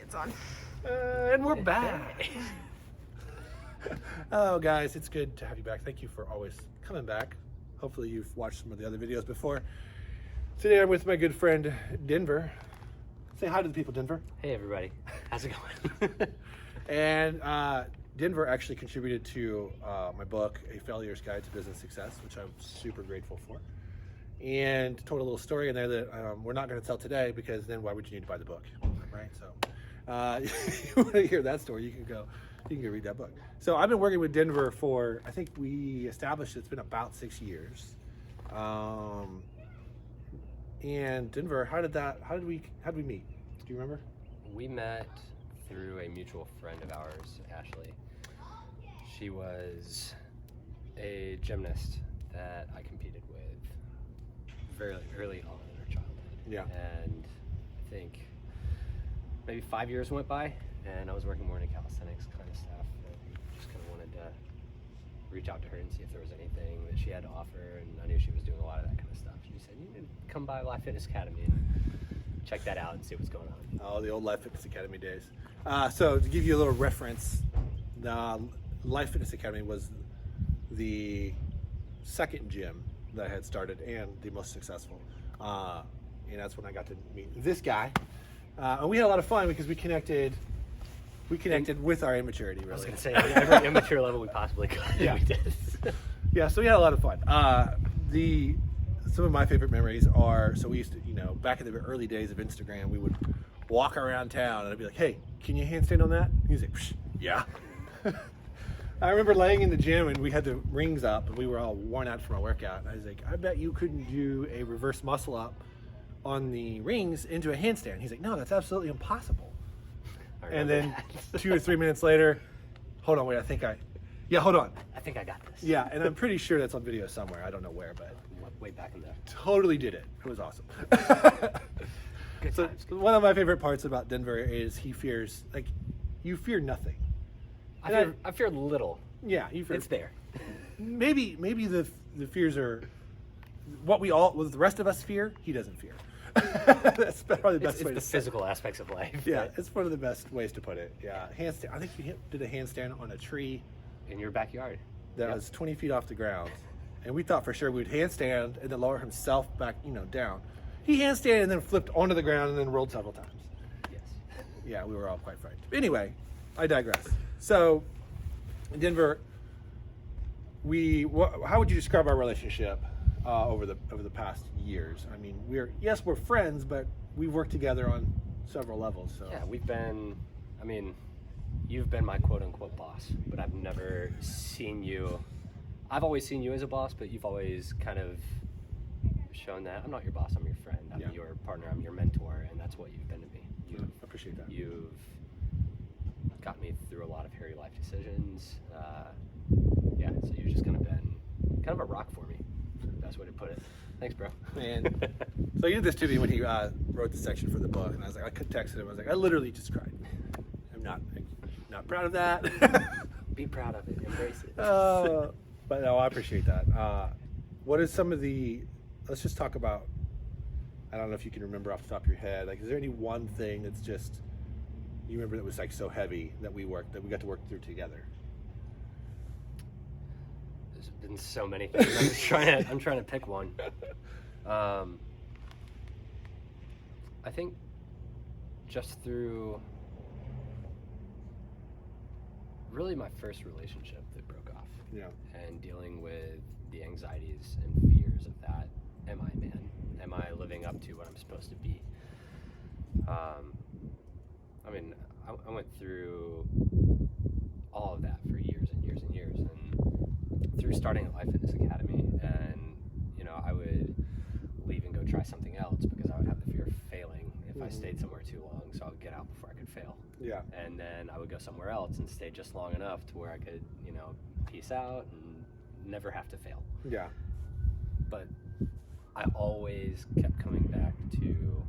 It's on. And we're back. Oh, guys, it's good to have you back. Thank you for always coming back. Hopefully you've watched some of the other videos before. Today I'm with my good friend, Denver. Say hi to the people, Denver. Hey, everybody. How's it going? And Denver actually contributed to my book, A Failure's Guide to Business Success, which I'm super grateful for. And told a little story in there that we're not going to tell today, because then why would you need to buy the book, right? So if you want to hear that story, you can go read that book. So I've been working with Denver for, I think we established it's been about 6 years. And Denver, how did we meet? Do you remember? We met through a mutual friend of ours, Ashley. She was a gymnast that I competed with very early on in her childhood. Yeah. And I think maybe 5 years went by, and I was working more in calisthenics kind of stuff. And just kind of wanted to reach out to her and see if there was anything that she had to offer. And I knew she was doing a lot of that kind of stuff. She said, "You need to come by Life Fitness Academy and check that out and see what's going on." Oh, the old Life Fitness Academy days. So to give you a little reference, the Life Fitness Academy was the second gym that I had started and the most successful. And that's when I got to meet this guy. And we had a lot of fun because we connected with our immaturity, really. I was going to say, on every immature level we possibly could. Yeah. We did. Yeah, so we had a lot of fun. Some of my favorite memories are, so we used to, back in the early days of Instagram, we would walk around town and I'd be like, "Hey, can you handstand on that?" He's like, "Psh, yeah." I remember laying in the gym and we had the rings up and we were all worn out from our workout. And I was like, "I bet you couldn't do a reverse muscle up on the rings into a handstand." He's like, "No, that's absolutely impossible." And then 2 or 3 minutes later, hold on, wait, hold on. I think I got this. Yeah, and I'm pretty sure that's on video somewhere. I don't know where, but Way back in there. totally did it. It was awesome. Good So times. one of my favorite parts about Denver is he fears, you fear nothing. I fear little. Yeah, you fear. It's there. Maybe the fears are what the rest of us fear. He doesn't fear. That's probably the best way It's to the physical aspects of life. Yeah, but it's one of the best ways to put it. Yeah, handstand. I think he did a handstand on a tree in your backyard. that was 20 feet off the ground, and we thought for sure we'd handstand and then lower himself back, down. He handstand and then flipped onto the ground and then rolled several times. Yes. Yeah, we were all quite frightened. Anyway, I digress. So, in Denver, how would you describe our relationship over the past years? I mean, we're friends, but we've worked together on several levels. So Yeah, you've been my quote unquote boss, but I've never seen you. I've always seen you as a boss, but you've always kind of shown that I'm not your boss, I'm your friend, I'm your partner, I'm your mentor, and that's what you've been to me. I appreciate that. You've got me through a lot of hairy life decisions. So you've just kind of been kind of a rock for me. That's the best way to put it. Thanks, bro. And so he did this to me when he wrote the section for the book, and I was like, I texted him. I was like, I literally just cried. I'm not proud of that. Be proud of it. Embrace it. But no, I appreciate that. What is some of let's just talk about, I don't know if you can remember off the top of your head, is there any one thing that's just, you remember that was so heavy that we got to work through together? There's been so many things. I'm trying to pick one. I think just through really my first relationship that broke off. Yeah. And dealing with the anxieties and fears of that. Am I a man? Am I living up to what I'm supposed to be? I went through all of that for years and years and years, and through starting at Life Fitness Academy, and I would leave and go try something else because I would have the fear of failing if I stayed somewhere too long, so I would get out before I could fail. Yeah. And then I would go somewhere else and stay just long enough to where I could, peace out and never have to fail. Yeah. But I always kept coming back to you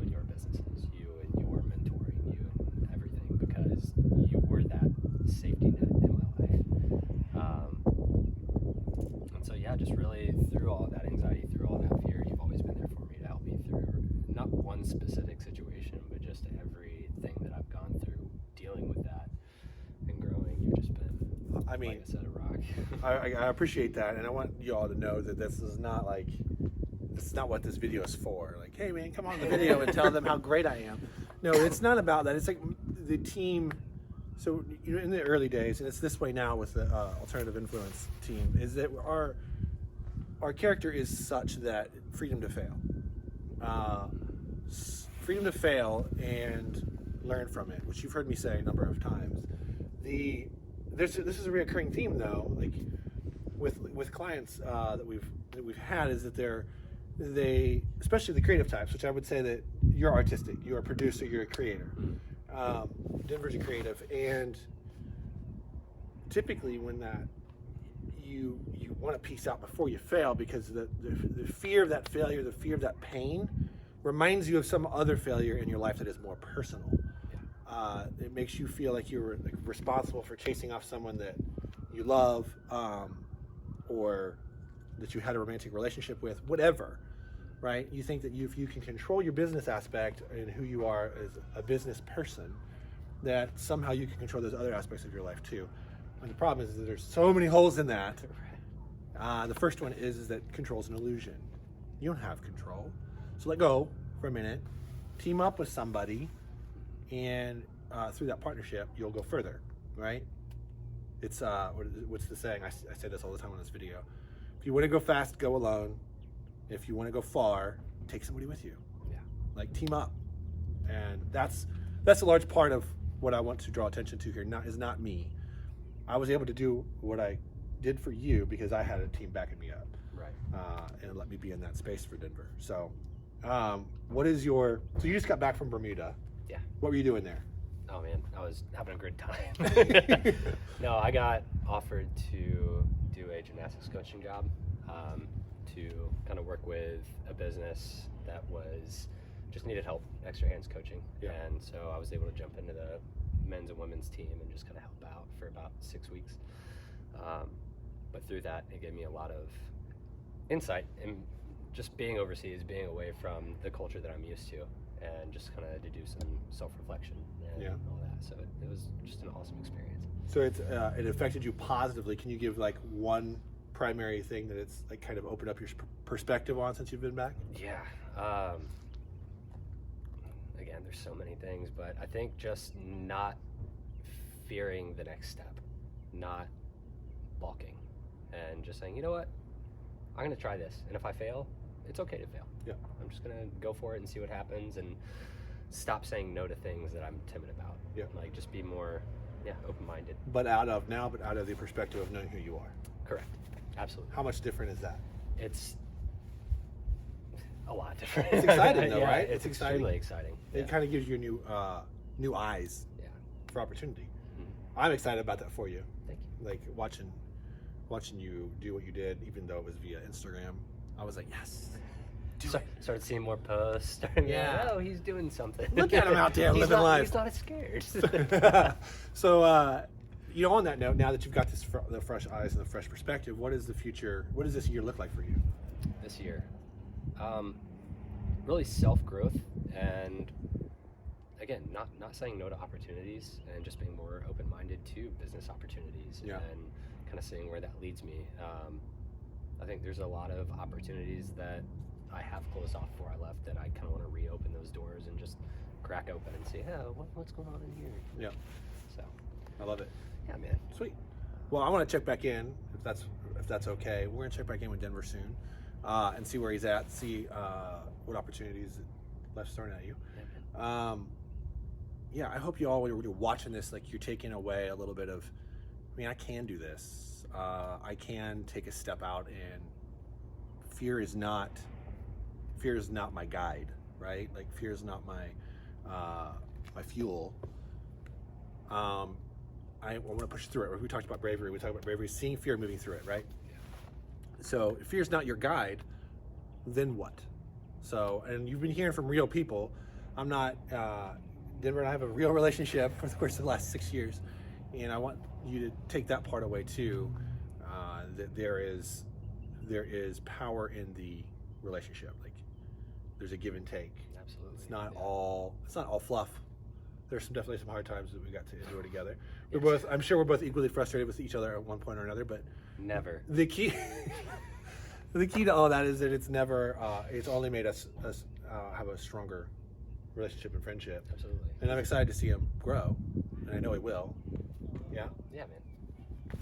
and your businesses, you and your mentoring, you and everything, because you were that safety net in my life. And so, just really through all of that anxiety, through all that fear, you've always been there for me to help me through not one specific situation, but just everything mean, like a set of rock. I appreciate that, and I want you all to know that this is not like, this is not what this video is for. Like, hey man, come on the video and tell them how great I am. No, it's not about that. It's like the team. So in the early days, and it's this way now with the alternative influence team, is that our character is such that freedom to fail, freedom to fail and learn from it, which you've heard me say a number of times. This is a recurring theme though, like with clients that we've had, is that they especially the creative types, which I would say that you're artistic, you're a producer, you're a creator. Denver's a creative, and typically when that you want to piece out before you fail, because the fear of that failure, the fear of that pain reminds you of some other failure in your life that is more personal. It makes you feel like you're responsible for chasing off someone that you love, or that you had a romantic relationship with, whatever, right? You think that if you can control your business aspect and who you are as a business person, that somehow you can control those other aspects of your life too. And the problem is that there's so many holes in that. The first one is that control is an illusion. You don't have control. So let go for a minute, team up with somebody, and through that partnership, you'll go further, right? It's, what's the saying? I say this all the time on this video. If you want to go fast, go alone. If you want to go far, take somebody with you. Yeah. Like, team up. And that's a large part of what I want to draw attention to here. Is not me. I was able to do what I did for you because I had a team backing me up. Right. And let me be in that space for Denver. So, so you just got back from Bermuda. Yeah. What were you doing there? Oh man, I was having a great time. No, I got offered to do a gymnastics coaching job, to kind of work with a business that just needed help, extra hands coaching. Yeah. And so I was able to jump into the men's and women's team and just kind of help out for about 6 weeks. But through that, it gave me a lot of insight, and just being overseas, being away from the culture that I'm used to, and just kind of to do some self-reflection and all that. So it was just an awesome experience. So it affected you positively. Can you give like one primary thing that it's like kind of opened up your perspective on since you've been back? Yeah. Again, there's so many things, but I think just not fearing the next step, not balking, and just saying, you know what, I'm going to try this, and if I fail, it's okay to fail. Yeah. I'm just going to go for it and see what happens, and stop saying no to things that I'm timid about. Yeah. Like, just be more, open-minded. But out of the perspective of knowing who you are. Correct. Absolutely. How much different is that? It's a lot different. It's exciting though, yeah, right? It's extremely exciting. It kind of gives you new eyes for opportunity. Mm-hmm. I'm excited about that for you. Thank you. Like watching you do what you did, even though it was via Instagram, I was like, yes. Started seeing more posts. Yeah. Oh, he's doing something. Look at him out there living life. He's not as scared. So, on that note, now that you've got the fresh eyes and the fresh perspective, what is the future? What does this year look like for you? This year, really self-growth, and again, not saying no to opportunities, and just being more open-minded to business opportunities, and kind of seeing where that leads me. I think there's a lot of opportunities that I have closed off before I left that I kind of want to reopen those doors and just crack open and see, what's going on in here? Yeah. So, I love it. Yeah, man. Sweet. Well, I want to check back in if that's okay. We're gonna check back in with Denver soon, and see where he's at. See what opportunities left thrown at you. Yeah, I hope you all, when you're watching this, like you're taking away a little bit of, I can do this. I can take a step out, and fear is not my guide, right? Like fear is not my fuel. I want to push through it. We talked about bravery. We talked about bravery, seeing fear, moving through it, right? Yeah. So if fear's not your guide, then what? So, and you've been hearing from real people. I'm not, Denver and I have a real relationship for the course of the last 6 years. And I want you to take that part away too, that there is power in the relationship. Like there's a give and take. Absolutely. It's not all fluff. there's definitely some hard times that we got to endure together. Yes. I'm sure we're both equally frustrated with each other at one point or another, but Never. the key to all that is that it's never it's only made us have a stronger relationship and friendship. Absolutely. And I'm excited to see him grow, and I know he will. Yeah. Yeah, man.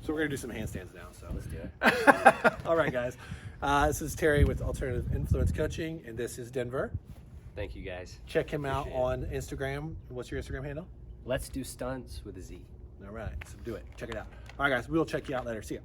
So we're gonna do some handstands now. So Let's do it. all right, guys. This is Terry with Alternative Influence Coaching, and this is Denver. Thank you, guys. Check him out Appreciate on Instagram. What's your Instagram handle? Let's do stunts with a Z. All right, so do it. Check it out. All right, guys. We'll check you out later. See ya.